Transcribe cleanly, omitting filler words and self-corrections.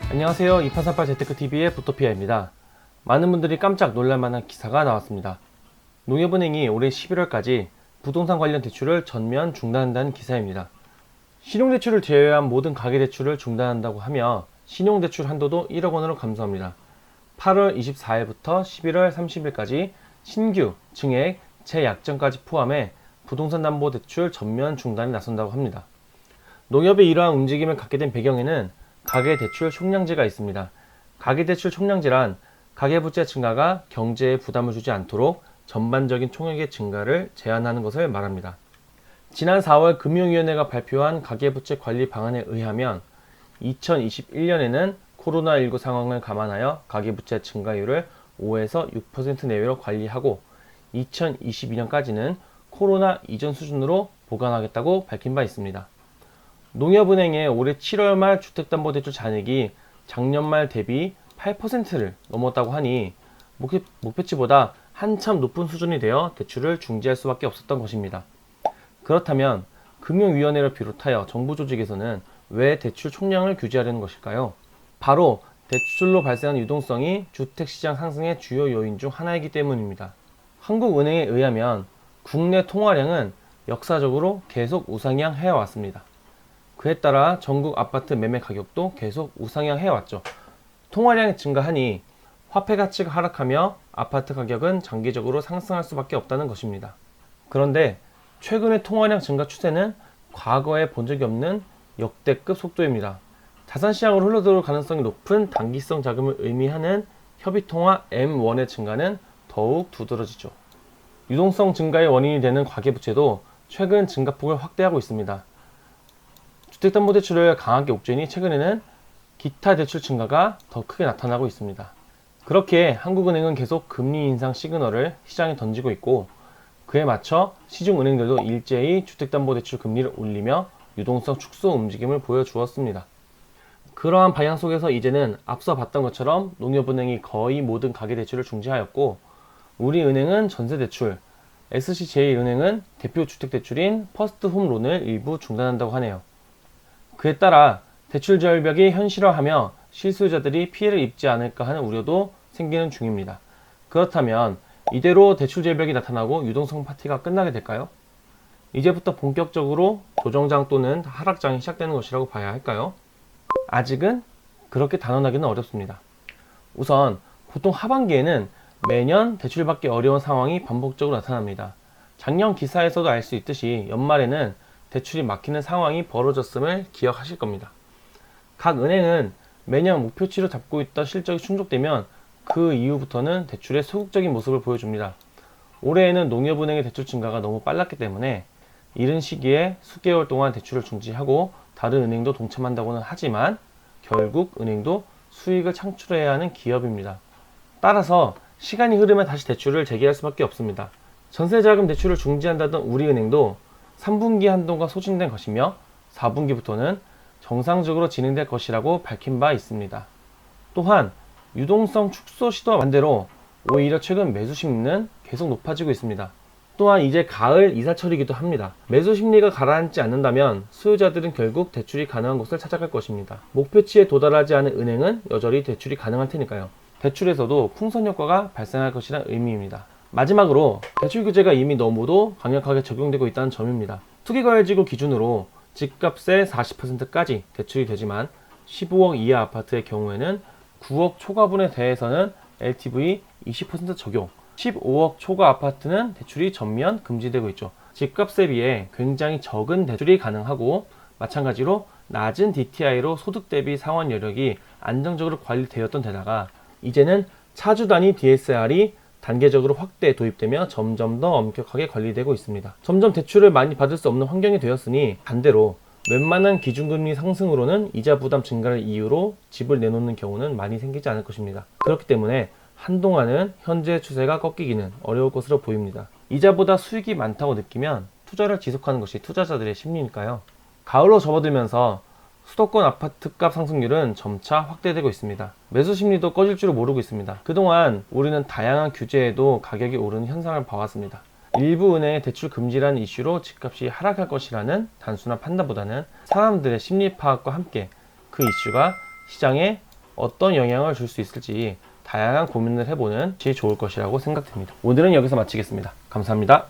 안녕하세요. 2838 재테크TV의 부토피아입니다. 많은 분들이 깜짝 놀랄만한 기사가 나왔습니다. 농협은행이 올해 11월까지 부동산 관련 대출을 전면 중단한다는 기사입니다. 신용대출을 제외한 모든 가계대출을 중단한다고 하며 신용대출 한도도 1억 원으로 감소합니다. 8월 24일부터 11월 30일까지 신규, 증액, 재약정까지 포함해 부동산 담보대출 전면 중단에 나선다고 합니다. 농협이 이러한 움직임을 갖게 된 배경에는 가계대출 총량제가 있습니다. 가계대출 총량제란 가계부채 증가가 경제에 부담을 주지 않도록 전반적인 총액의 증가를 제한하는 것을 말합니다. 지난 4월 금융위원회가 발표한 가계부채 관리 방안에 의하면 2021년에는 코로나19 상황을 감안하여 가계부채 증가율을 5에서 6% 내외로 관리하고 2022년까지는 코로나 이전 수준으로 보관하겠다고 밝힌 바 있습니다. 농협은행의 올해 7월 말 주택담보대출 잔액이 작년 말 대비 8%를 넘었다고 하니 목표치보다 한참 높은 수준이 되어 대출을 중지할 수밖에 없었던 것입니다. 그렇다면 금융위원회를 비롯하여 정부 조직에서는 왜 대출 총량을 규제하려는 것일까요? 바로 대출로 발생한 유동성이 주택시장 상승의 주요 요인 중 하나이기 때문입니다. 한국은행에 의하면 국내 통화량은 역사적으로 계속 우상향 해왔습니다. 그에 따라 전국 아파트 매매 가격도 계속 우상향 해왔죠. 통화량이 증가하니 화폐 가치가 하락하며 아파트 가격은 장기적으로 상승할 수밖에 없다는 것입니다. 그런데 최근의 통화량 증가 추세는 과거에 본 적이 없는 역대급 속도입니다. 자산시장으로 흘러들어올 가능성이 높은 단기성 자금을 의미하는 협의통화 M1의 증가는 더욱 두드러지죠. 유동성 증가의 원인이 되는 가계부채도 최근 증가폭을 확대하고 있습니다. 주택담보대출을 강하게 옥죄니 최근에는 기타 대출 증가가 더 크게 나타나고 있습니다. 그렇게 한국은행은 계속 금리 인상 시그널을 시장에 던지고 있고 그에 맞춰 시중은행들도 일제히 주택담보대출 금리를 올리며 유동성 축소 움직임을 보여주었습니다. 그러한 방향 속에서 이제는 앞서 봤던 것처럼 농협은행이 거의 모든 가계대출을 중지하였고 우리은행은 전세대출, SC제일은행은 대표 주택대출인 퍼스트홈론을 일부 중단한다고 하네요. 그에 따라 대출 절벽이 현실화하며 실수요자들이 피해를 입지 않을까 하는 우려도 생기는 중입니다. 그렇다면 이대로 대출 절벽이 나타나고 유동성 파티가 끝나게 될까요? 이제부터 본격적으로 조정장 또는 하락장이 시작되는 것이라고 봐야 할까요? 아직은 그렇게 단언하기는 어렵습니다. 우선 보통 하반기에는 매년 대출받기 어려운 상황이 반복적으로 나타납니다. 작년 기사에서도 알 수 있듯이 연말에는 대출이 막히는 상황이 벌어졌음을 기억하실 겁니다. 각 은행은 매년 목표치로 잡고 있던 실적이 충족되면 그 이후부터는 대출의 소극적인 모습을 보여줍니다. 올해에는 농협은행의 대출 증가가 너무 빨랐기 때문에 이른 시기에 수개월 동안 대출을 중지하고 다른 은행도 동참한다고는 하지만 결국 은행도 수익을 창출해야 하는 기업입니다. 따라서 시간이 흐르면 다시 대출을 재개할 수밖에 없습니다. 전세자금 대출을 중지한다던 우리은행도 3분기 한도가 소진된 것이며 4분기부터는 정상적으로 진행될 것이라고 밝힌 바 있습니다. 또한 유동성 축소 시도와 반대로 오히려 최근 매수 심리는 계속 높아지고 있습니다. 또한 이제 가을 이사철이기도 합니다. 매수 심리가 가라앉지 않는다면 수요자들은 결국 대출이 가능한 곳을 찾아갈 것입니다. 목표치에 도달하지 않은 은행은 여전히 대출이 가능할 테니까요. 대출에서도 풍선 효과가 발생할 것이란 의미입니다. 마지막으로 대출 규제가 이미 너무도 강력하게 적용되고 있다는 점입니다. 투기과열지구 기준으로 집값의 40%까지 대출이 되지만 15억 이하 아파트의 경우에는 9억 초과분에 대해서는 LTV 20% 적용, 15억 초과 아파트는 대출이 전면 금지되고 있죠. 집값에 비해 굉장히 적은 대출이 가능하고 마찬가지로 낮은 DTI로 소득 대비 상환 여력이 안정적으로 관리되었던 데다가 이제는 차주 단위 DSR이 단계적으로 확대 도입되며 점점 더 엄격하게 관리되고 있습니다. 점점 대출을 많이 받을 수 없는 환경이 되었으니 반대로 웬만한 기준금리 상승으로는 이자 부담 증가를 이유로 집을 내놓는 경우는 많이 생기지 않을 것입니다. 그렇기 때문에 한동안은 현재 추세가 꺾이기는 어려울 것으로 보입니다. 이자보다 수익이 많다고 느끼면 투자를 지속하는 것이 투자자들의 심리니까요. 가을로 접어들면서 수도권 아파트값 상승률은 점차 확대되고 있습니다. 매수 심리도 꺼질 줄 모르고 있습니다. 그동안 우리는 다양한 규제에도 가격이 오르는 현상을 봐왔습니다. 일부 은행의 대출 금지라는 이슈로 집값이 하락할 것이라는 단순한 판단보다는 사람들의 심리 파악과 함께 그 이슈가 시장에 어떤 영향을 줄 수 있을지 다양한 고민을 해보는 것이 좋을 것이라고 생각됩니다. 오늘은 여기서 마치겠습니다. 감사합니다.